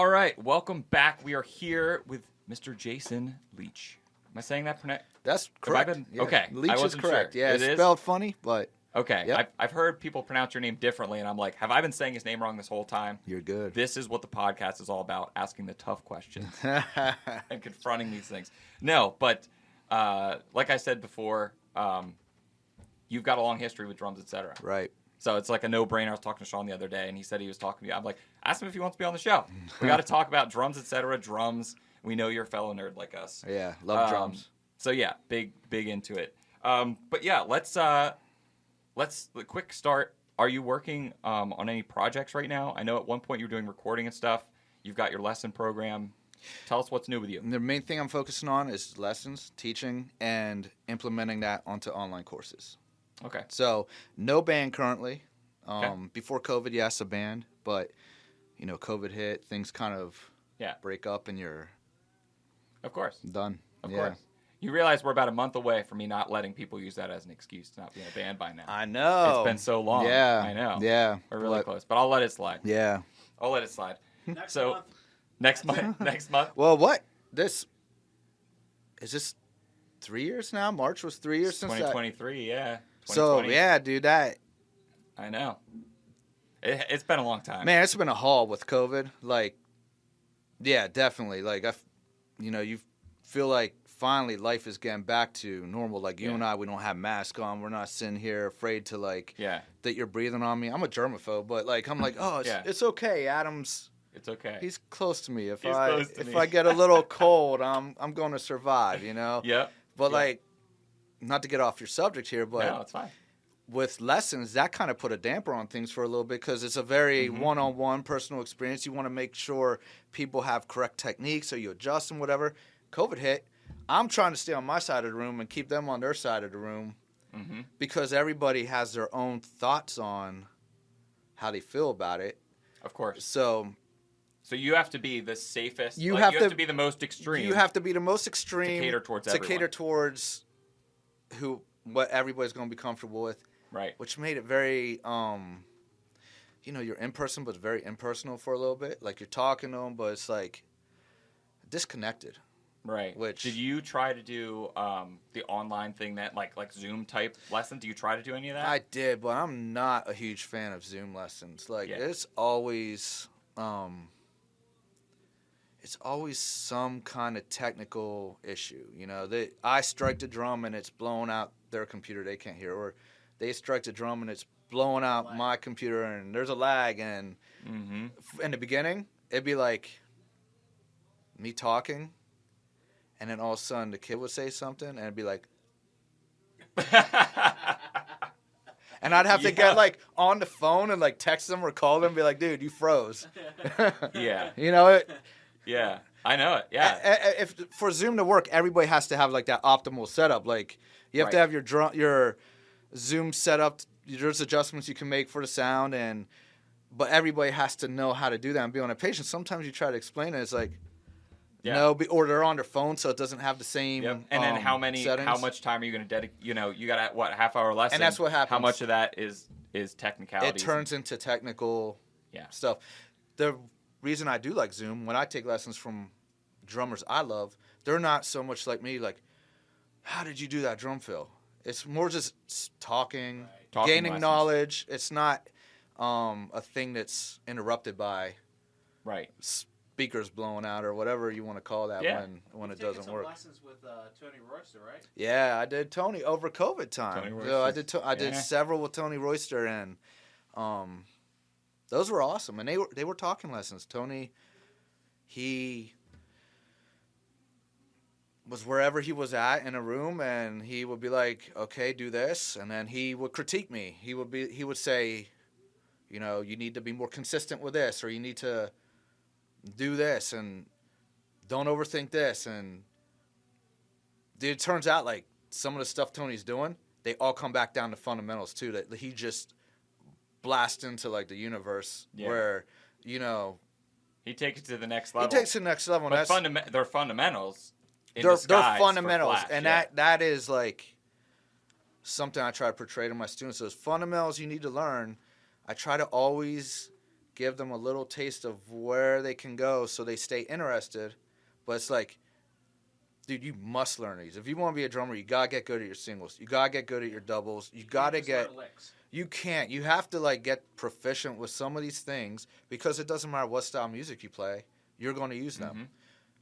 All right, welcome back. We are here with Mr. Jason Lech. Am I saying that correct? That's correct. Okay, Leech is correct. Sure. Yeah, it's spelled funny, but okay. Yep. I've heard people pronounce your name differently, and I'm like, have I been saying his name wrong this whole time? You're good. This is what the podcast is all about: asking the tough questions and confronting these things. No, but like I said before, you've got a long history with drums, etc. Right. So it's like a no-brainer. I was talking to Sean the other day, and he said he was talking to you. I'm like, ask him if he wants to be on the show. We got to talk about drums, etc. Drums. We know you're a fellow nerd like us. Yeah, love drums. So yeah, big into it. But yeah, let's a quick start. Are you working on any projects right now? I know at one point you were doing recording and stuff. You've got your lesson program. Tell us what's new with you. The main thing I'm focusing on is lessons, teaching, and implementing that onto online courses. Okay. So no band currently. Okay. Before COVID, yes, a band, but COVID hit, things kind of Yeah. break up, and you're Of course. done. Of Yeah. course. You realize we're about a month away from me not letting people use that as an excuse to not be in a band by now. I know. It's been so long. Yeah. I know. Yeah. We're really close, but I'll let it slide. Yeah. I'll let it slide. Next So month. next month. Next month. Well, what? Is this 3 years now? March was 3 years since that. 2023. Yeah. So 2020. yeah, dude, that I know. It's been a long time. man, it's been a haul with COVID. Like, yeah, definitely. Like, you feel like finally life is getting back to normal. Like you Yeah. and I, we don't have masks on. We're not sitting here afraid to Yeah. that you're breathing on me. I'm a germaphobe, but like I'm like, oh, Yeah. it's okay. Adam's It's okay. he's close to me. If He's close to me. I get a little cold, I'm going to survive. Yep. But Yeah. like, not to get off your subject here, but. No, it's fine. With lessons, that kind of put a damper on things for a little bit because it's a very Mm-hmm. one-on-one personal experience. You want to make sure people have correct techniques, so you adjust and whatever. COVID hit. I'm trying to stay on my side of the room and keep them on their side of the room Mm-hmm. because everybody has their own thoughts on how they feel about it. Of course. So So you have to be the safest. You like, have you have to- to be the most extreme. you have to be the most extreme to cater towards to everyone. cater towards what everybody's going to be comfortable with. Right. Which made it very, you're in person, but it's very impersonal for a little bit. Like you're talking to them, but it's like disconnected. Right. Which- Did you try to do the online thing that like Zoom type lesson? Do you try to do any of that? I did, but I'm not a huge fan of Zoom lessons. Like Yeah. it's always some kind of technical issue. I strike the drum and it's blowing out their computer. They can't hear, or they strike the drum and it's blowing out Lag. my computer and there's a lag. And Mm-hmm. in the beginning, it'd be like me talking, and then all of a sudden the kid would say something, and it'd be like, and I'd have to Yeah. get like on the phone and like text them or call them and be like, dude, you froze. Yeah. Yeah. I know it. Yeah. If for Zoom to work, everybody has to have like that optimal setup. Like you have to Right. have your Zoom set up. There's adjustments you can make for the sound, but everybody has to know how to do that and be on a patient. Sometimes you try to explain it, it's like, Yeah. no, or they're on their phone, so it doesn't have the same. Yep. And then how settings. much time are you going to dedicate? You got a half-hour lesson. And that's what happens. How much of that is technicality? It turns into technical Yeah. stuff. The reason I do like Zoom, when I take lessons from drummers I love, they're not so much like me, like, how did you do that drum fill? It's more just talking, Talking gaining lessons. knowledge. It's not a thing that's interrupted by Right. speakers blowing out or whatever you want to call that Yeah. when it You've taken doesn't some work. lessons with Tony Royster, right? Yeah, I did Tony over COVID time. Tony So Royster's- I did yeah. several with Tony Royster, and those were awesome. And they were talking lessons. Tony, he was wherever he was at in a room, and he would be like, "Okay, do this," and then he would critique me. He would say, you need to be more consistent with this, or you need to do this, and don't overthink this. And dude, it turns out like some of the stuff Tony's doing, they all come back down to fundamentals too. That he just blasts into like the universe Yeah. where He takes it to the next he level. takes it to the next level. And But that's they're fundamentals. In they're disguise for fundamentals, Flash, and yeah. that is like something I try to portray to my students. Those fundamentals you need to learn. I try to always give them a little taste of where they can go so they stay interested. But it's like, dude, you must learn these. If you want to be a drummer, you got to get good at your singles. You got to get good at your doubles. You got to Just get... learn licks. You can't. You have to, like, get proficient with some of these things because it doesn't matter what style of music you play. You're going to use them. Mm-hmm.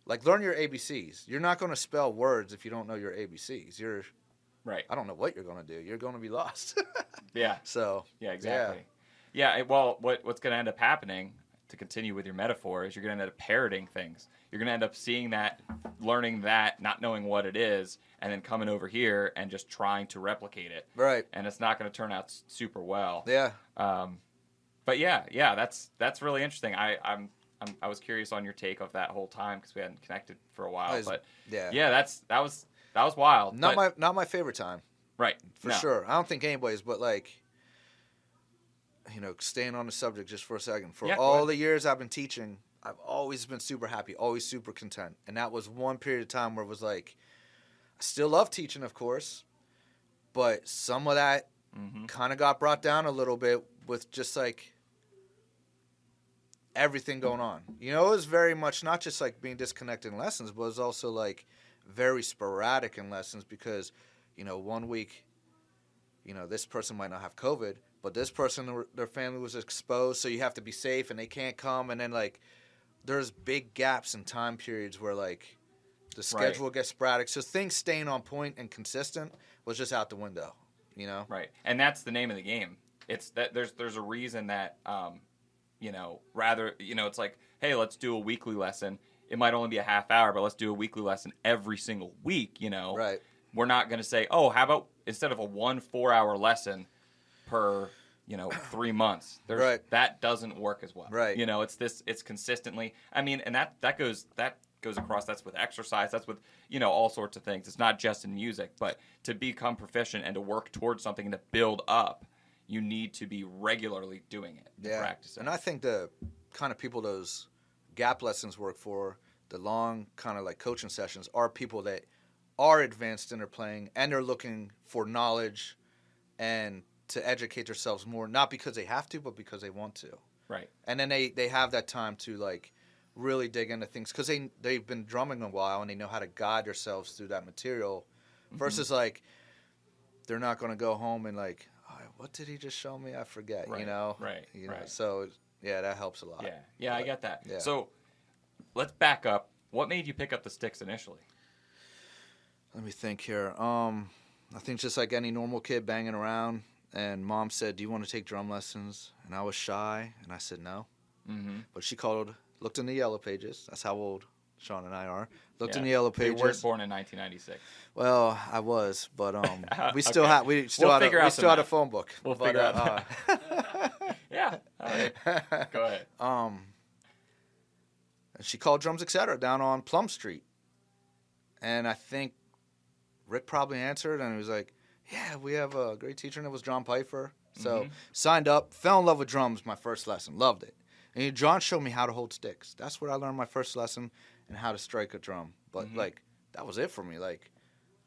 Like, learn your ABCs. You're not going to spell words if you don't know your ABCs. Right. I don't know what you're going to do. You're going to be lost. Yeah. So, Yeah, exactly. Yeah, well, what's going to end up happening, to continue with your metaphor, is you're going to end up parroting things. You're going to end up seeing that, learning that, not knowing what it is, and then coming over here and just trying to replicate it. right. And it's not going to turn out super well. Yeah. But yeah, that's really interesting. I was curious on your take of that whole time because we hadn't connected for a while. But Yeah. that was wild. Not my favorite time. Right. For No. sure. I don't think anybody's, but, like, you know, staying on the subject just for a second. For Yeah, go all ahead. the years I've been teaching, I've always been super happy, always super content. And that was one period of time where it was like, I still love teaching, of course, but some of that Mm-hmm. kind of got brought down a little bit with just, like, everything going on. You know, it was very much not just, like, being disconnected in lessons, but it was also, like, very sporadic in lessons because, you know, one week, you know, this person might not have COVID, but this person, their family was exposed, so you have to be safe and they can't come. And then, like, there's big gaps in time periods where, like, the schedule gets sporadic. So things staying on point and consistent was just out the window, you know? Right, and that's the name of the game. It's that there's a reason that you know, rather, you know, it's like, hey, let's do a weekly lesson. It might only be a half hour, but let's do a weekly lesson every single week. You know, Right. We're not going to say, oh, how about instead of a 1 4-hour lesson per, you know, 3 months. Right. That doesn't work as well. Right. You know, it's consistently. I mean, and that goes across. That's with exercise. That's with, you know, all sorts of things. It's not just in music, but to become proficient and to work towards something and to build up, you need to be regularly doing it, and practicing. And I think the kind of people those gap lessons work for, the long kind of like coaching sessions, are people that are advanced in their playing and they're looking for knowledge and to educate themselves more, not because they have to, but because they want to. Right. And then they have that time to, like, really dig into things because they've been drumming a while and they know how to guide themselves through that material versus, like, they're not going to go home and, like, oh, what did he just show me? I forget, Right. you know? Right. You know? Right. So, yeah, that helps a lot. Yeah, I get that. Yeah. So let's back up. What made you pick up the sticks initially? Let me think here. I think just like any normal kid banging around, and Mom said, "Do you want to take drum lessons?" And I was shy, and I said no. Mm-hmm. But she looked in the yellow pages. That's how old Sean and I are. Looked in Yeah. the yellow You pages. weren't born in 1996. Well, I was, but we still Okay. had a phone book. We'll But, figure out that. Yeah. All right. Go ahead. And she called Drums Etc. down on Plum Street, and I think Rick probably answered, and he was like, "Yeah, we have a great teacher," and it was John Pfeiffer. So signed up, fell in love with drums my first lesson, loved it. And John showed me how to hold sticks. That's where I learned my first lesson and how to strike a drum. But like that was it for me. Like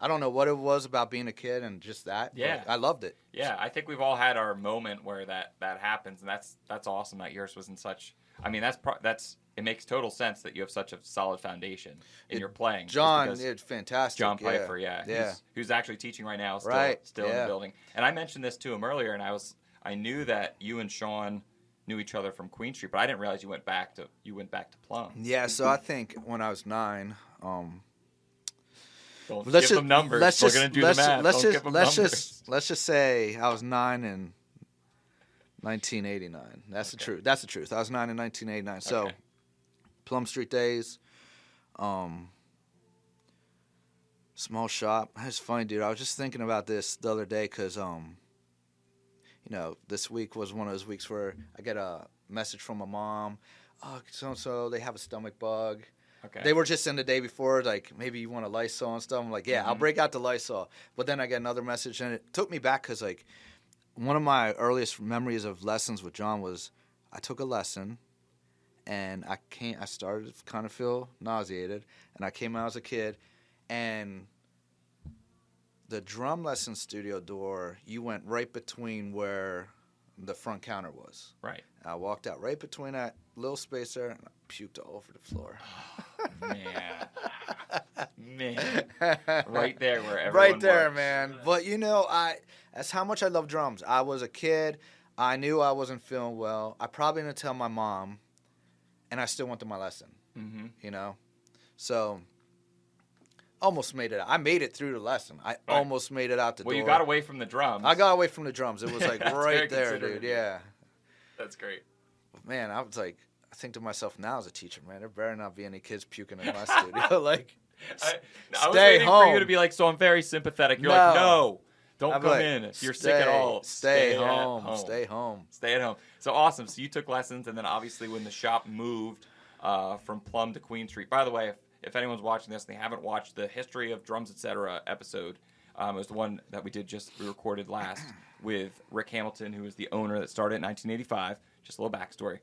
I don't know what it was about being a kid and just that. Yeah. But I loved it. Yeah, I think we've all had our moment where that happens, and that's awesome that yours was in such. I mean, that's it makes total sense that you have such a solid foundation in your playing. just John, because it's fantastic. John Pfeiffer, yeah. Who's actually teaching right now, still in the building. And I mentioned this to him earlier, and I knew that you and Sean knew each other from Queen Street, but I didn't realize you went back to Plum. Yeah, so I think when I was 9, Don't give them numbers. We're gonna do the math. Don't give them numbers. Let's just say I was 9 in 1989. That's the truth. That's the truth. I was 9 in 1989. So, Okay. Plum Street days, small shop. It's funny, dude. I was just thinking about this the other day because, you know, this week was one of those weeks where I get a message from my mom. Oh, so they have a stomach bug. Okay. They were just in the day before, like, maybe you want a Lysol and stuff. I'm like, yeah, I'll break out the Lysol. But then I get another message, and it took me back because, like, one of my earliest memories of lessons with John was I took a lesson, and I started to kind of feel nauseated, and I came out as a kid, and the drum lesson studio door, you went right between where the front counter was. Right. I walked out right between that little space there, and I puked all over the floor. Man. Man. Right there where everyone Right there, works. man. But that's how much I love drums. I was a kid. I knew I wasn't feeling well. I probably didn't tell my mom, and I still went to my lesson. Mm-hmm. So almost made it out. I made it through the lesson. I almost made it out the door. Well, you got away from the drums. I got away from the drums. It was like That's right very there, considerate. dude. Yeah. That's great. Man, I was like, I think to myself now as a teacher, man, there better not be any kids puking in my studio. Like, I was stay waiting home. for you to be like, so I'm very sympathetic. You're No. like, no, don't I'm come like, in. If you're sick at all, Stay at home. home. Stay home. Stay at home. So awesome. So you took lessons, and then obviously when the shop moved from Plum to Queen Street. By the way, if anyone's watching this and they haven't watched the History of Drums, Etc. episode, it was the one that we recorded last with Rick Hamilton, who was the owner that started in 1985. Just a little backstory.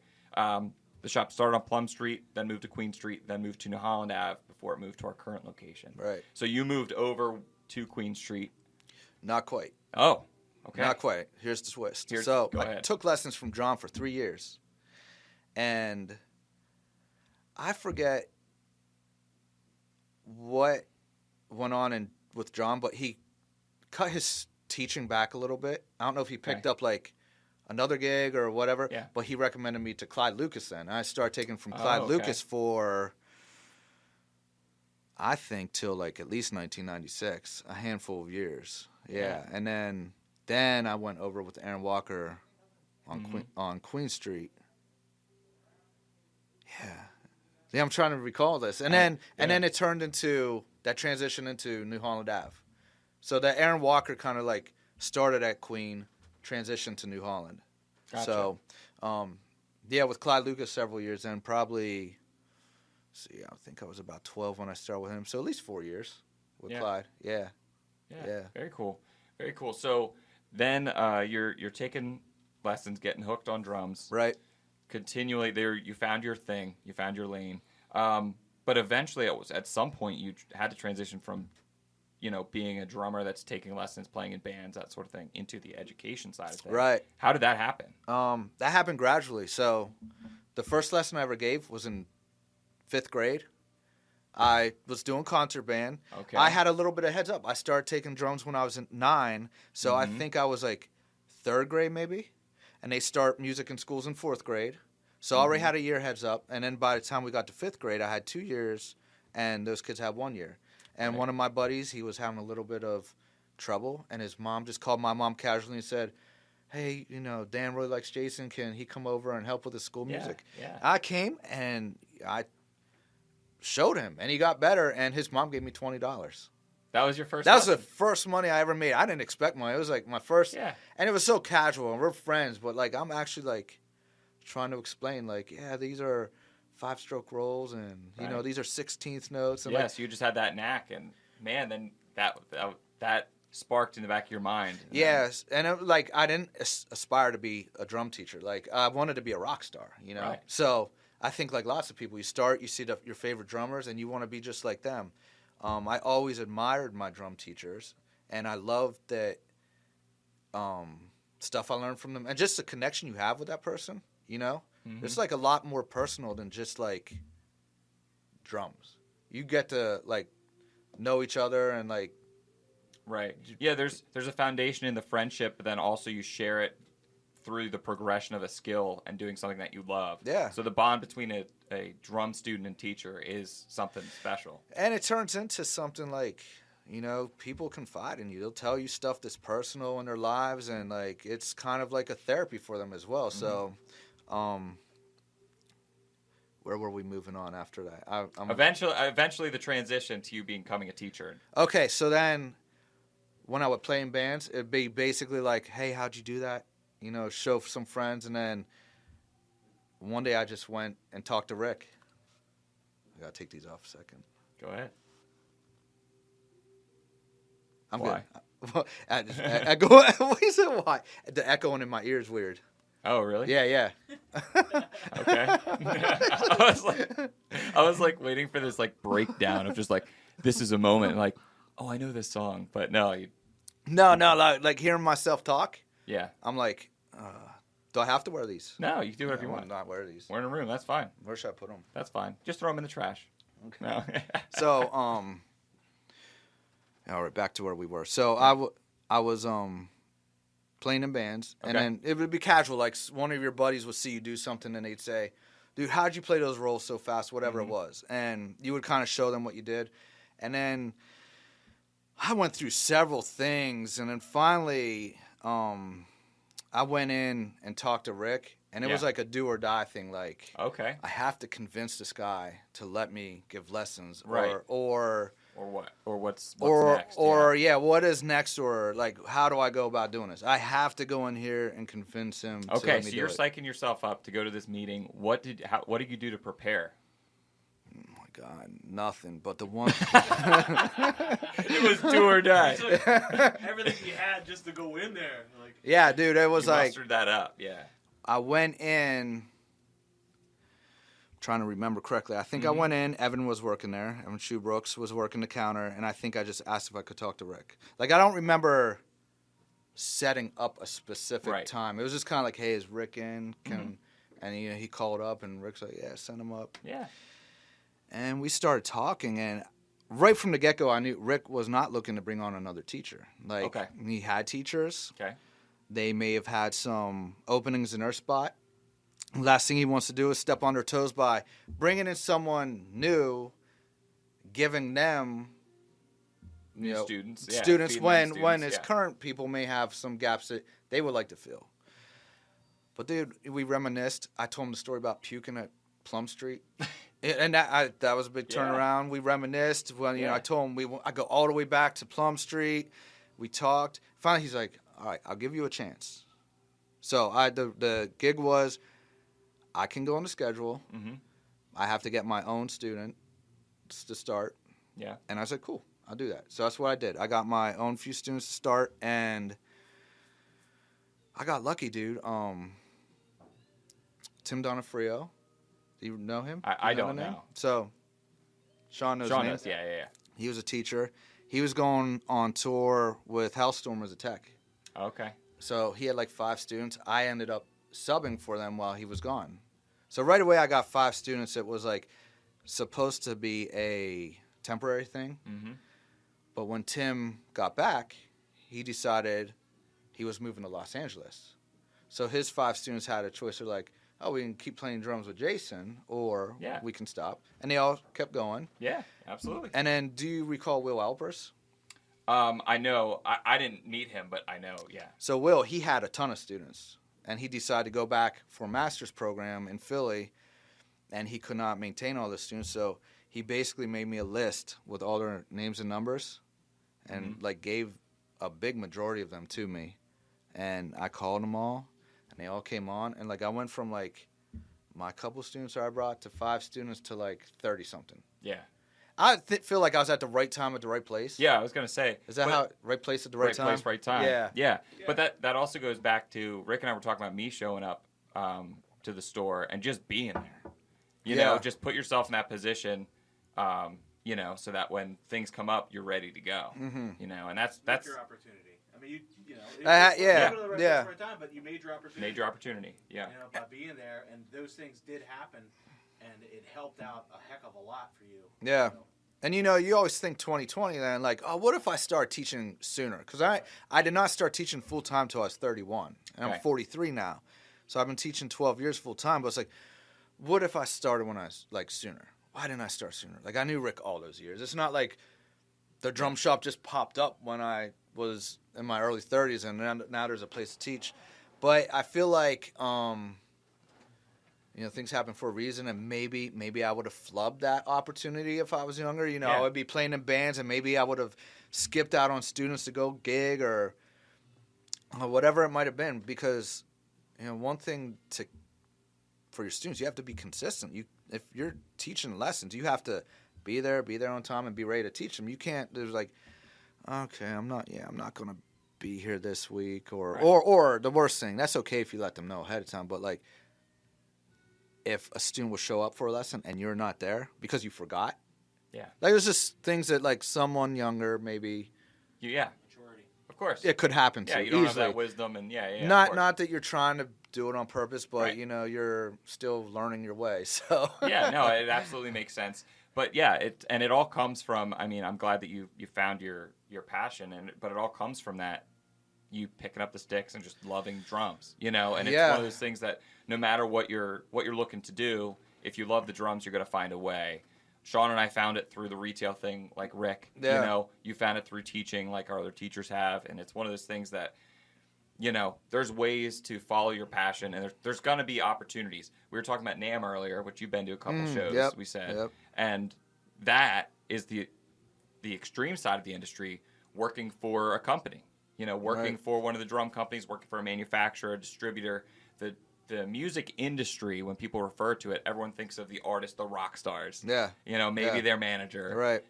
The shop started on Plum Street, then moved to Queen Street, then moved to New Holland Ave before it moved to our current location. Right. So you moved over to Queen Street. Not quite. Oh, okay. Not quite. Here's the twist. Go I ahead. took lessons from John for 3 years. And I forget what went on with John, but he cut his teaching back a little bit. I don't know if he picked up like another gig or whatever, Yeah. but he recommended me to Clyde Lucas then. I started taking from Oh, Clyde okay. Lucas for, I think, till like at least 1996, a handful of years. Yeah. And then I went over with Aaron Walker on Queen Street. Yeah, I'm trying to recall this. And then it turned into that transition into New Holland Ave. So that Aaron Walker kind of like started at Queen, transitioned to New Holland. Gotcha. So, with Clyde Lucas several years, and probably, I think I was about 12 when I started with him. So at least 4 years with Clyde. Yeah. Very cool. Very cool. So then you're taking lessons, getting hooked on drums. Right. Continually there, you found your thing, you found your lane. But eventually, it was at some point you had to transition from, being a drummer that's taking lessons, playing in bands, that sort of thing, into the education side of things. Right. How did that happen? That happened gradually. So the first lesson I ever gave was in 5th grade. I was doing concert band. Okay. I had a little bit of heads up. I started taking drums when I was 9, so I think I was like 3rd grade maybe. And they start music in schools in 4th grade. So I already had a year heads up. And then by the time we got to 5th grade, I had 2 years, and those kids had 1 year. And one of my buddies, he was having a little bit of trouble, and his mom just called my mom casually and said, hey, Dan really likes Jason. Can he come over and help with his school music? Yeah. I came, and I showed him, and he got better, and his mom gave me $20. That was your first That was lesson? the first money I ever made. I didn't expect money. It was like my first. Yeah. And it was so casual, and we're friends, but like I'm actually like trying to explain, like, yeah, these are 5-stroke rolls, and these are 16th notes. And Yes, you just had that knack, and man, then that sparked in the back of your mind. Yes, and I didn't aspire to be a drum teacher. Like I wanted to be a rock star, Right. So I think like lots of people, you see your favorite drummers, and you want to be just like them. I always admired my drum teachers, and I loved that stuff I learned from them, and just the connection you have with that person. It's like a lot more personal than just like drums. You get to like know each other and like. Right. Yeah, there's a foundation in the friendship, but then also you share it through the progression of a skill and doing something that you love. Yeah. So the bond between a drum student and teacher is something special. And it turns into something like, people confide in you. They'll tell you stuff that's personal in their lives, and like it's kind of like a therapy for them as well. So, where were we moving on after that? Eventually, the transition to you becoming a teacher. Okay, so then when I would play in bands, it'd be basically like, hey, how'd you do that? Show some friends, and then one day I just went and talked to Rick. I gotta take these off a second. Go ahead. I'm Why? good. I go. What is it? Why? The echoing in my ear is weird. Oh, really? Yeah. Okay. I was like waiting for this like breakdown of just like, this is a moment, like, oh, I know this song, but no. No, like hearing myself talk. Yeah. I'm like, Do I have to wear these? No, you can do whatever you I want. will not wear these. We're in a room. That's fine. Where should I put them? That's fine. Just throw them in the trash. Okay. No. So, all right, back to where we were. So I was playing in bands, and Okay. then it would be casual. Like one of your buddies would see you do something, and they'd say, "Dude, how'd you play those roles so fast?" Whatever it was, and you would kind of show them what you did, and then I went through several things, and then finally, I went in and talked to Rick, and it was Yeah. like a do or die thing. Like, Okay. I have to convince this guy to let me give lessons, Right. or Or what? Or what's or next? or yeah, what is next, or like how do I go about doing this? I have to go in here and convince him. To Okay, let me so do you're it. psyching yourself up to go to this meeting. What did you do to prepare? Oh my God, nothing but the one. It was do or die. You took everything you had just to go in there. Like, Yeah, dude, it was You like mustered that up. Yeah. I went in. Trying to remember correctly, I think I went in. Evan was working there. Evan Shoebrooks was working the counter, and I think I just asked if I could talk to Rick. Like I don't remember setting up a specific Right. time. It was just kind of like, "Hey, is Rick in?" And he called up, and Rick's like, "Yeah, send him up." Yeah. And we started talking, and right from the get-go, I knew Rick was not looking to bring on another teacher. Like Okay. he had teachers. Okay. They may have had some openings in their spot. Last thing he wants to do is step on their toes by bringing in someone new, giving them New students. Yeah, students feeding when them students, his yeah. current people may have some gaps that they would like to fill. But dude, we reminisced. I told him the story about puking at Plum Street. And that was a big Yeah. turnaround. We reminisced. When Yeah. I told him I go all the way back to Plum Street. We talked. Finally, he's like, "All right, I'll give you a chance." So the gig was, I can go on the schedule. Mm-hmm. I have to get my own student to start. Yeah. And I said, "Cool, I'll do that." So that's what I did. I got my own few students to start, and I got lucky, dude. Tim Donofrio. Do you know him? I You don't the name? know. So, Sean knows Sean his name. knows. Yeah. He was a teacher. He was going on tour with Hellstorm as a tech. Okay. So he had like 5 students. I ended up subbing for them while he was gone. So right away I got 5 students. It was like supposed to be a temporary thing. Mm-hmm. But when Tim got back, he decided he was moving to Los Angeles. So his 5 students had a choice. They're like, "Oh, we can keep playing drums with Jason, or Yeah. we can stop." And they all kept going. Yeah. Absolutely. And then, do you recall Will Alpers? I know. I didn't meet him, but I know. Yeah. So Will, he had a ton of students, and he decided to go back for a master's program in Philly, and he could not maintain all the students. So he basically made me a list with all their names and numbers, and like gave a big majority of them to me, and I called them all, and they all came on, and like I went from like my couple students that I brought to 5 students to like 30 something. Yeah. I feel like I was at the right time at the right place. Yeah. I was gonna say. Is that but- how right place at the right time? place, right time. Yeah. Yeah. But that also goes back to Rick and I were talking about me showing up to the store and just being there. You know, Yeah. just put yourself in that position. You know, so that when things come up, you're ready to go. Mm-hmm. You know, and that's your opportunity. I mean, you know, Yeah, you go to the right yeah. place, right time, but you made your opportunity. major opportunity. Yeah. You know, by being there, and those things did happen, and it helped out a heck of a lot for you. Yeah. You know? And you always think 2020 then, like, oh, what if I start teaching sooner? Because I did not start teaching full time till I was 31, and Okay. I'm 43 now, so I've been teaching 12 years full time. But it's like, what if I started when I was like sooner? Why didn't I start sooner? Like I knew Rick all those years. It's not like the drum shop just popped up when I was in my early 30s, and now there's a place to teach. But I feel like things happen for a reason, and maybe I would have flubbed that opportunity if I was younger. I Yeah. would be playing in bands, and maybe I would have skipped out on students to go gig or whatever it might have been. Because one thing for your students, you have to be consistent. If you're teaching lessons, you have to be there on time, and be ready to teach them. You can't. There's like, okay, I'm not gonna be here this week, or Right. or the worst thing. That's okay if you let them know ahead of time, but like, if a student will show up for a lesson and you're not there because you forgot. Yeah. Like, there's just things that like someone younger maybe Yeah. Maturity. Of course. it could happen to Yeah. You don't have easily. that wisdom, and yeah. of not course. not that you're trying to do it on purpose, but Right. you know, you're still learning your way. So Yeah, no, it absolutely makes sense. But yeah, it all comes from. I mean, I'm glad that you found your passion, but it all comes from that you picking up the sticks and just loving drums, you know. And it's Yeah. one of those things that no matter what you're looking to do, if you love the drums, you're gonna find a way. Sean and I found it through the retail thing, like Rick. Yeah. You know, you found it through teaching, like our other teachers have, and it's one of those things that, you know, there's ways to follow your passion, and there's going to be opportunities. We were talking about NAMM earlier, which you've been to a couple shows, yep, we said. yep. And that is the extreme side of the industry, working for a company. You know, working Right. for one of the drum companies, working for a manufacturer, a distributor. The music industry, when people refer to it, everyone thinks of the artist, the rock stars. Yeah. You know, maybe Yeah. their manager. Right.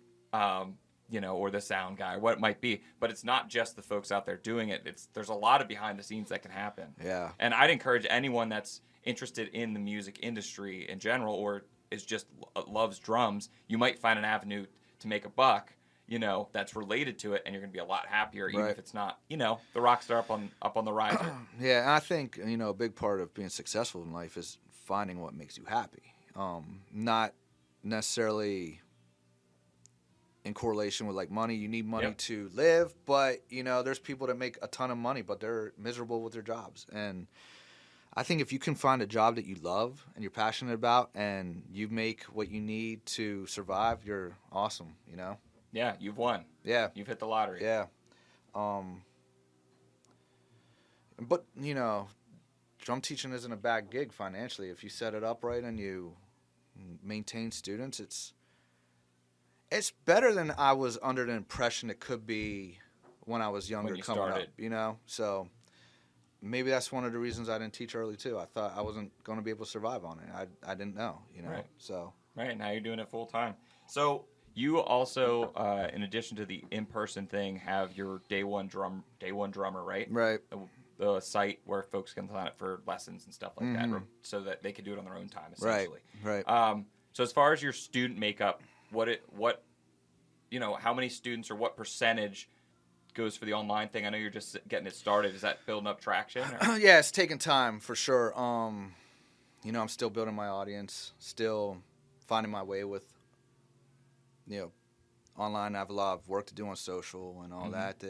You know, or the sound guy, or what it might be. But it's not just the folks out there doing it. There's a lot of behind the scenes that can happen. Yeah. And I'd encourage anyone that's interested in the music industry in general, or is just loves drums, you might find an avenue to make a buck, you know, that's related to it, and you're going to be a lot happier, even Right. if it's not, you know, the rock star up on the riser. Yeah, and I think, you know, a big part of being successful in life is finding what makes you happy. Not necessarily in correlation with like money. You need money Yep. to live, but you know, there's people that make a ton of money, but they're miserable with their jobs. And I think if you can find a job that you love and you're passionate about, and you make what you need to survive, you're awesome. You know? Yeah, you've won. Yeah. You've hit the lottery. Yeah. But, you know, drum teaching isn't a bad gig financially. If you set it up right and you maintain students, it's better than I was under the impression it could be when I was younger you coming started. up, you know? So maybe that's one of the reasons I didn't teach early, too. I thought I wasn't going to be able to survive on it. I didn't know, you know? Right. So, Right, now you're doing it full time. So you also, in addition to the in-person thing, have your day one drummer, right? right. The site where folks can sign up for lessons and stuff like that, so that they can do it on their own time, essentially. Right. So as far as your student makeup, how many students or what percentage goes for the online thing? I know you're just getting it started. Is that building up traction? Or? Yeah, it's taking time for sure. You know, I'm still building my audience, still finding my way with, you know, online. I have a lot of work to do on social and all that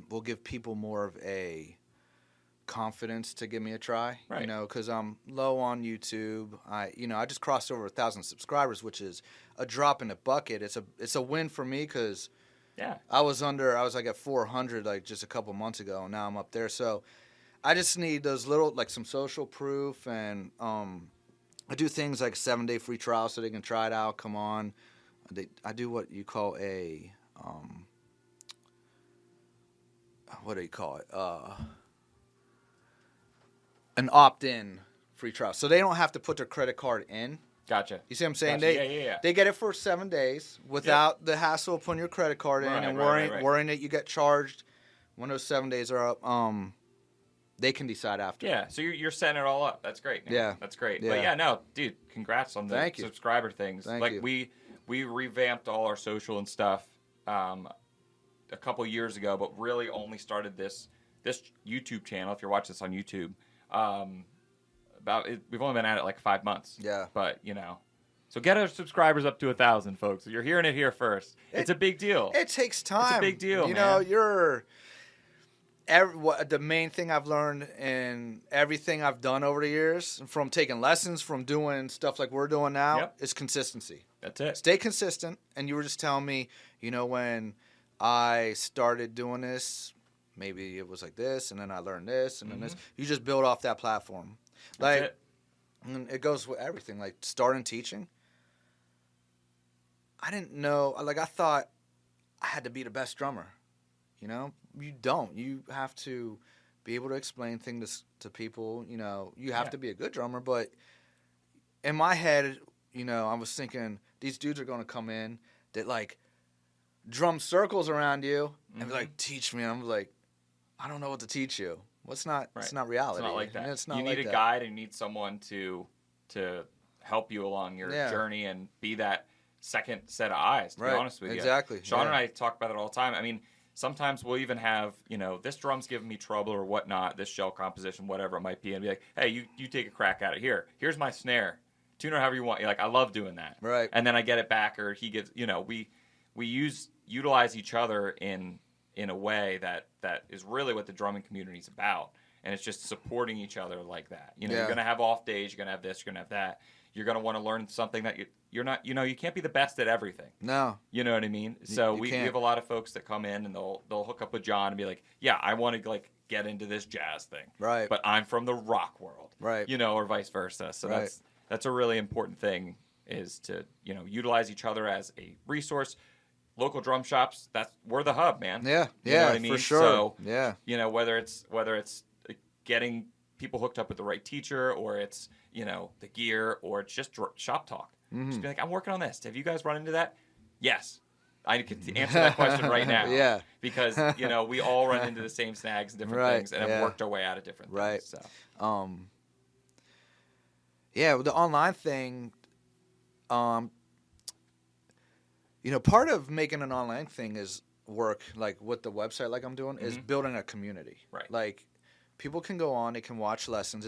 will give people more of a confidence to give me a try. Right. You know, because I'm low on YouTube. I just crossed over 1,000 subscribers, which is a drop in the bucket. It's a win for me because Yeah. I was like at 400 like just a couple months ago, and now I'm up there. So I just need those little, like, some social proof, and I do things like 7-day free trial so they can try it out, come on. I do what you call a what do you call it? An opt-in free trial. So they don't have to put their credit card in. Gotcha. You see what I'm saying? Gotcha. They Yeah. they get it for 7 days without the hassle of putting your credit card in Right, and right. worrying that you get charged when those 7 days are up. They can decide after. Yeah, so you're setting it all up. That's great. Man. Yeah. That's great. Yeah. But yeah, no, dude, congrats on the Thank you. subscriber things. Thank like you. we revamped all our social and stuff a couple years ago, but really only started this YouTube channel. If you're watching this on YouTube, we've only been at it like 5 months. Yeah. But you know, so get our subscribers up to 1,000, folks. You're hearing it here first. It's a big deal. It takes time. big deal, You know, man. the main thing I've learned in everything I've done over the years, from taking lessons, from doing stuff like we're doing now, Yep. is consistency. That's it. Stay consistent. And you were just telling me, you know, when I started doing this, maybe it was like this, and then I learned this, and then this. You just build off that platform. That's Like, it. and it goes with everything. Like, starting teaching, I didn't know. Like, I thought I had to be the best drummer. You know, you don't. You have to be able to explain things to people. You know, you have Yeah. to be a good drummer. But in my head, you know, I was thinking these dudes are going to come in that, like, drum circles around you and be like, teach me. And I'm like, I don't know what to teach you. Well, it's not. Right. It's not reality. It's not like that. It's not you like need a that. guide and you need someone to help you along your Yeah. journey and be that second set of eyes, to Right. be honest with you. Exactly. Sean Yeah. and I talk about it all the time. I mean, sometimes we'll even have, this drum's giving me trouble or whatnot, this shell composition, whatever it might be, and be like, hey, you take a crack at it. Here's my snare. Tune it however you want. You're like, I love doing that. Right. And then I get it back, or he gives, we utilize each other in a way that is really what the drumming community is about. And it's just supporting each other like that. You're going to have off days, you're going to have this, you're going to have that. You're going to want to learn something that you're not, you can't be the best at everything. No. You know what I mean? So you we can't. have a lot of folks that come in and they'll hook up with John and be like, yeah, I want to like get into this jazz thing. Right. But I'm from the rock world. Right. Or vice versa. So Right. that's a really important thing, is to, utilize each other as a resource. Local drum shops, we're the hub, man. Yeah. You know Yeah. what I mean? For sure. So, yeah. whether it's getting people hooked up with the right teacher, or it's, the gear, or it's just shop talk. Mm-hmm. Just be like, I'm working on this. Have you guys run into that? Yes. I can answer that question right now. Yeah. Because, we all run into the same snags and different Right, things, and yeah. have worked our way out of different Right. things. So. Yeah, with the online thing, part of making an online thing is work, like with the website, like I'm doing, is building a community. Right. Like, people can go on, they can watch lessons.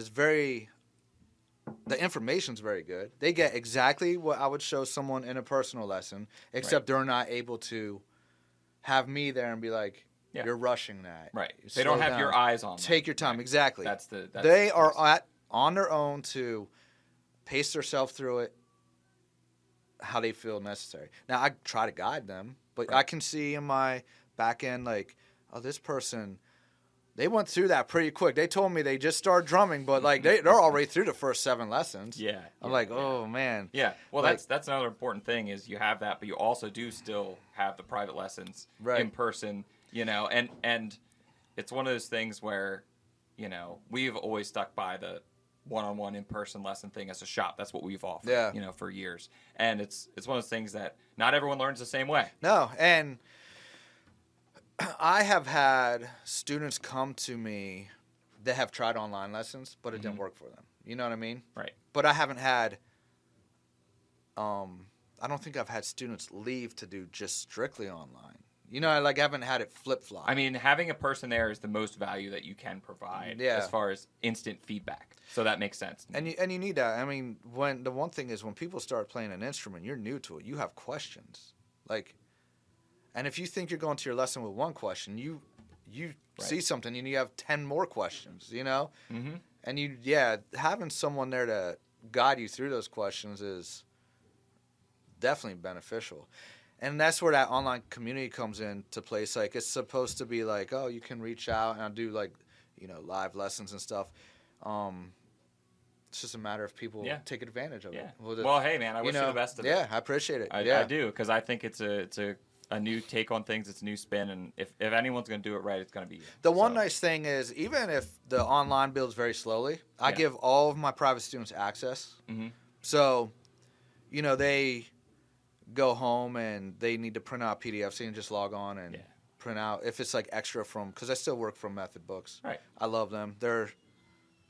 The information's very good. They get exactly what I would show someone in a personal lesson, except they're not able to have me there and be like, Yeah. you're rushing that. Right. They Slow don't have down. your eyes on them. Take your time. Right. Exactly. That's They are on their own to pace themselves through it how they feel necessary. Now, I try to guide them, but I can see in my back end, like, oh, this person, they went through that pretty quick. They told me they just started drumming, but like they're already through the first 7 lessons. Yeah. I'm yeah, like, yeah. oh man. Yeah. Well, Like- that's another important thing, is you have that, but you also do still have the private lessons Right. in person, and it's one of those things where, we've always stuck by the one-on-one in-person lesson thing as a shop. That's what we've offered, Yeah. For years. And it's one of those things that not everyone learns the same way. No, and I have had students come to me that have tried online lessons, but it didn't work for them. You know what I mean? Right. But I haven't had, I don't think I've had students leave to do just strictly online. I haven't had it flip-flop. I mean, having a person there is the most value that you can provide as far as instant feedback. So that makes sense. And you need that. I mean, the one thing is when people start playing an instrument, you're new to it. You have questions. And if you think you're going to your lesson with one question, you see something and you have 10 more questions, Mm-hmm. And having someone there to guide you through those questions is definitely beneficial. And that's where that online community comes into place. Like, it's supposed to be like, oh, you can reach out and I'll do live lessons and stuff. It's just a matter of people taking advantage of it. Well, hey, man, I wish you the best of it. Yeah, I appreciate it. I do, because I think it's a new take on things. It's a new spin, and if anyone's going to do it right, it's going to be you. The one nice thing is, even if the online builds very slowly, I give all of my private students access. Mm-hmm. So, they go home and they need to print out PDFs. They can just log on and print out. If it's like extra because I still work from Method Books. Right. I love them. They're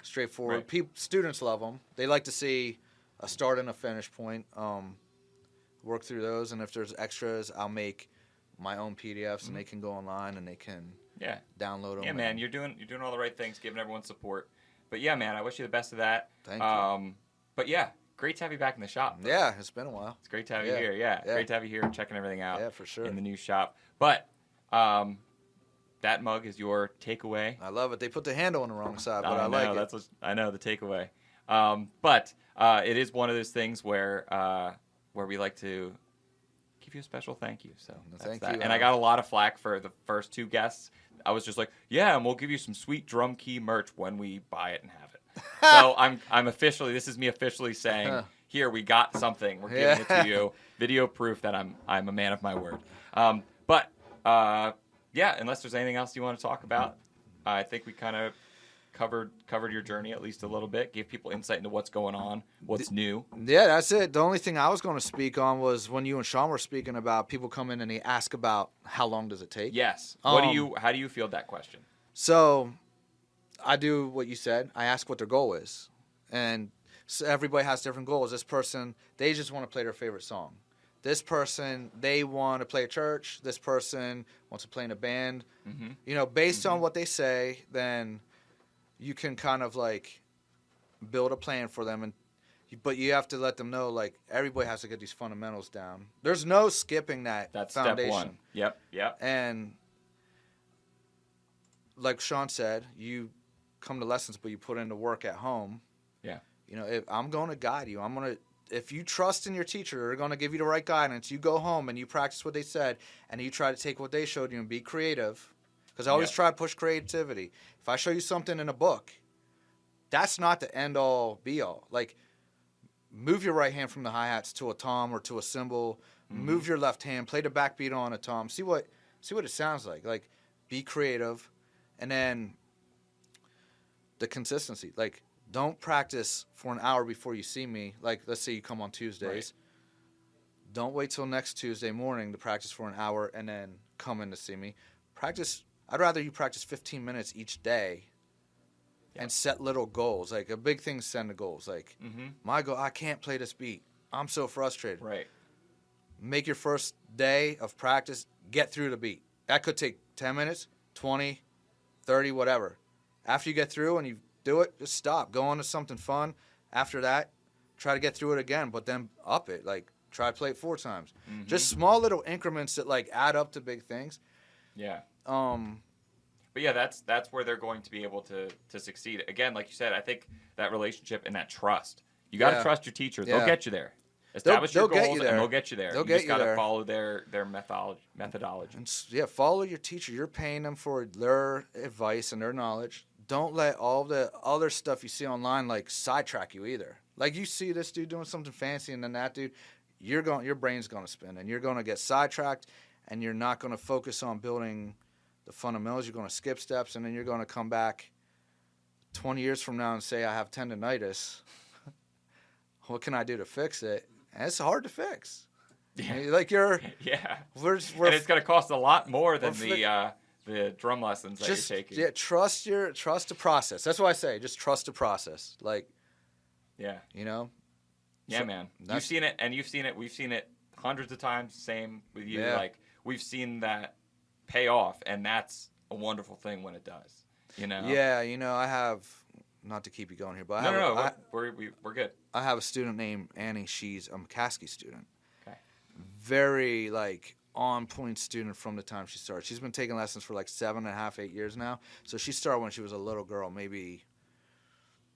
straightforward. Right. Students love them. They like to see a start and a finish point. Work through those, and if there's extras, I'll make my own PDFs, and they can go online and they can download them. Yeah, man, you're doing all the right things, giving everyone support. But yeah, man, I wish you the best of that. Thank you. But yeah, great to have you back in the shop. Yeah, it's been a while. It's great to have you here. Yeah, great to have you here, checking everything out. Yeah, for sure. In the new shop. But that mug is your takeaway. I love it. They put the handle on the wrong side, but I like know, it. I know, the takeaway. But it is one of those things where we like to give you a special thank you. So Thank that. you. And I got a lot of flack for the first 2 guests. I was just like, yeah, and we'll give you some sweet drum key merch when we buy it and have it. So I'm officially, this is me officially saying, here, we got something. We're giving it to you. Video proof that I'm a man of my word. But unless there's anything else you want to talk about, I think we kind of covered your journey at least a little bit, gave people insight into what's going on, what's new. Yeah, that's it. The only thing I was going to speak on was when you and Sean were speaking about people come in and they ask about how long does it take. Yes. How do you field that question? So I do what you said. I ask what their goal is. And so everybody has different goals. This person, they just want to play their favorite song. This person, they want to play at church. This person wants to play in a band. Mm-hmm. You know, based on what they say, then you can kind of like build a plan for them, but you have to let them know like everybody has to get these fundamentals down. There's no skipping that That's foundation. step one. Yep. And like Sean said, you come to lessons, but you put in the work at home. Yeah. You know, if I'm going to guide you, if you trust in your teacher, they're going to give you the right guidance. You go home and you practice what they said, and you try to take what they showed you and be creative. Because I always try to push creativity. If I show you something in a book, that's not the end all be all. Like, move your right hand from the hi-hats to a tom or to a cymbal. Mm-hmm. Move your left hand, play the backbeat on a tom. See what it sounds like. Like, be creative. And then the consistency. Like, don't practice for an hour before you see me. Like, let's say you come on Tuesdays. Right. Don't wait till next Tuesday morning to practice for an hour and then come in to see me. Practice. I'd rather you practice 15 minutes each day and set little goals. Like, a big thing is setting the goals. Like, my goal, I can't play this beat. I'm so frustrated. Right. Make your first day of practice, get through the beat. That could take 10 minutes, 20, 30, whatever. After you get through and you do it, just stop. Go on to something fun. After that, try to get through it again, but then up it. Like, try to play it 4 times. Mm-hmm. Just small little increments that, like, add up to big things. Yeah. But yeah, that's where they're going to be able to succeed. Again, like you said, I think that relationship and that trust. You got to trust your teacher. They'll get you there. Establish your goals, and they'll get you there. You just got to follow their methodology. And follow your teacher. You're paying them for their advice and their knowledge. Don't let all the other stuff you see online like sidetrack you either. Like, you see this dude doing something fancy, and then that dude, your brain's gonna spin, and you're gonna get sidetracked, and you're not gonna focus on building the fundamentals. You're gonna skip steps, and then you're gonna come back 20 years from now and say, I have tendonitis. What can I do to fix it? And it's hard to fix. Yeah. Like, we're and it's gonna cost a lot more than the drum lessons that you're taking. Yeah, trust the process. That's what I say. Just trust the process. Like, yeah, you know. Yeah, so, man. You've seen it, and you've seen it. We've seen it hundreds of times. Same with you. Yeah. Like, we've seen that pay off, and that's a wonderful thing when it does. You know. Yeah, you know, I have, not to keep you going here, but we're good. I have a student named Annie. She's a McCaskey student. Okay. Very, like, on-point student from the time she started. She's been taking lessons for like 7.5, 8 years now. So she started when she was a little girl, maybe,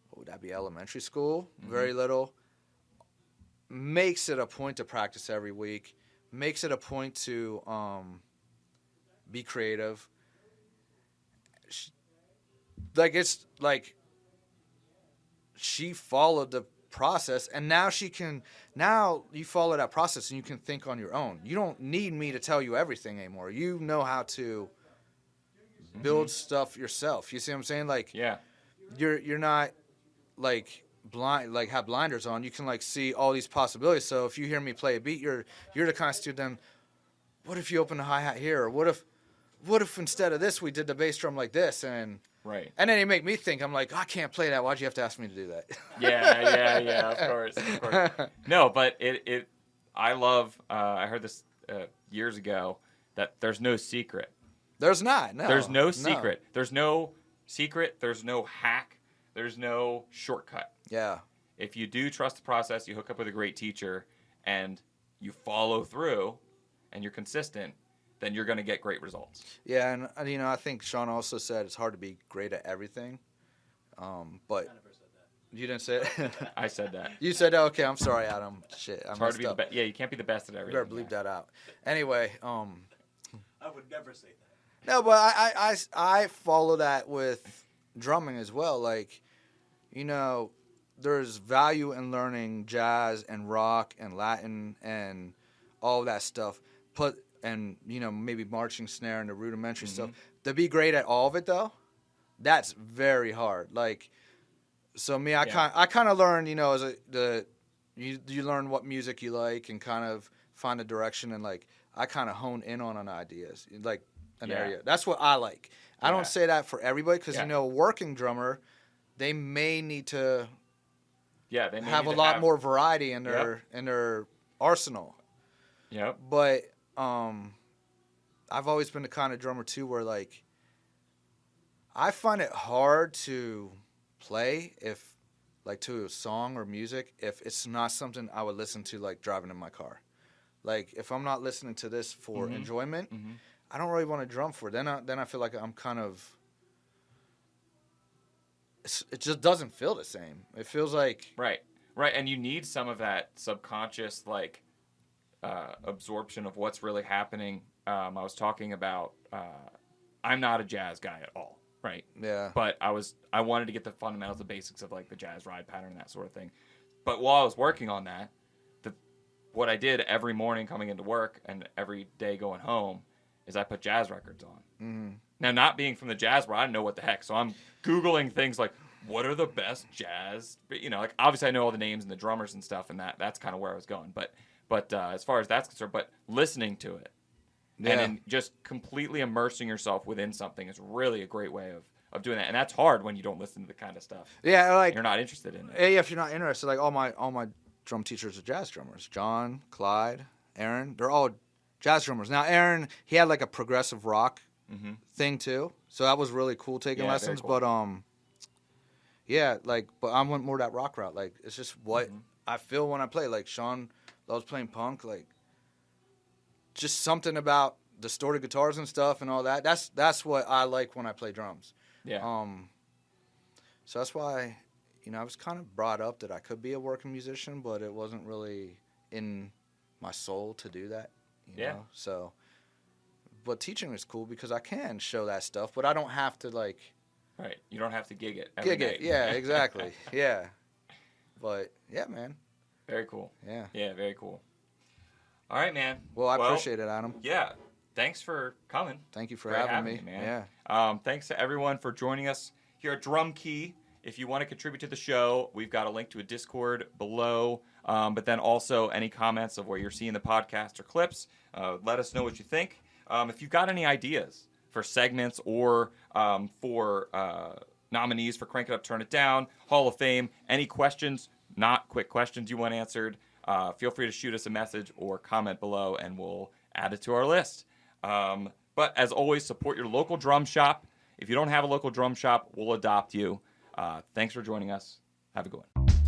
what would that be, elementary school? Mm-hmm. Very little. Makes it a point to practice every week. Makes it a point to be creative. She followed the process, and now you follow that process and you can think on your own. You don't need me to tell you everything anymore. You know how to build stuff yourself. You see what I'm saying? Like, yeah, you're not like blind, like have blinders on. You can like see all these possibilities. So if you hear me play a beat, you're the kind of student. What if you open the hi-hat here? Or what if instead of this we did the bass drum like this? And right. And then you make me think. I'm like, I can't play that. Why'd you have to ask me to do that? Yeah. Of course. No, but I love. I heard this years ago that there's no secret. There's not. No. There's no secret. No. There's no secret. There's no hack. There's no shortcut. Yeah. If you do trust the process, you hook up with a great teacher, and you follow through, and you're consistent, then you're going to get great results. Yeah, and you know, I think Sean also said it's hard to be great at everything. But I never said that. You didn't say it? I said that. You said that? Okay, I'm sorry, Adam. Shit, it's hard to be the best. Yeah, you can't be the best at everything. You better bleep that out. Anyway, I would never say that. No, but I follow that with drumming as well. Like, you know, there's value in learning jazz and rock and Latin and all that stuff. And, you know, maybe marching snare and the rudimentary stuff. To be great at all of it, though, that's very hard. Like, so me, I kind of learned, you know, you learn what music you like and kind of find a direction, and like I kind of hone in on ideas, like an area. That's what I like. I don't say that for everybody because you know, a working drummer, they may need to have a lot more variety in their arsenal. Yep. But I've always been the kind of drummer too where like I find it hard to play if like to a song or music if it's not something I would listen to like driving in my car. Like if I'm not listening to this for enjoyment, I don't really want to drum for it. Then I feel like I'm kind of it just doesn't feel the same. It feels like Right, and you need some of that subconscious like absorption of what's really happening. I was talking about I'm not a jazz guy at all, right? yeah. But I wanted to get the fundamentals, the basics of like the jazz ride pattern and that sort of thing. But while I was working on that, what I did every morning coming into work and every day going home is I put jazz records on. Mm-hmm. Now, not being from the jazz world, I don't know what the heck. So I'm Googling things like, what are the best jazz? But, you know, like obviously I know all the names and the drummers and stuff, and that's kind of where I was going. But as far as that's concerned, but listening to it and then just completely immersing yourself within something is really a great way of doing that. And that's hard when you don't listen to the kind of stuff Yeah, like you're not interested in it. yeah, if you're not interested, like all my drum teachers are jazz drummers. John, Clyde, Aaron, they're all jazz drummers. Now Aaron, he had like a progressive rock thing too, so that was really cool taking lessons. Very cool. But yeah, like but I went more that rock route. Like it's just what I feel when I play. Like Sean loves playing punk. Like just something about distorted guitars and stuff and all that. That's what I like when I play drums. Yeah. So that's why, you know, I was kind of brought up that I could be a working musician, but it wasn't really in my soul to do that. You know? So, but teaching is cool because I can show that stuff, but I don't have to like. Right. You don't have to gig it every night. Yeah, exactly. Yeah. But yeah, man. Very cool. Yeah. Yeah, very cool. All right, man. Well, I appreciate it, Adam. Yeah. Thanks for coming. Thank you for Great having me, man. Yeah. Thanks to everyone for joining us here at Drum Key. If you want to contribute to the show, we've got a link to a Discord below. But then also any comments of where you're seeing the podcast or clips, let us know what you think. If you've got any ideas for segments or for nominees for Crank It Up, Turn It Down, Hall of Fame, any questions, not quick questions you want answered, feel free to shoot us a message or comment below and we'll add it to our list. But as always, support your local drum shop. If you don't have a local drum shop, we'll adopt you. Thanks for joining us. Have a good one.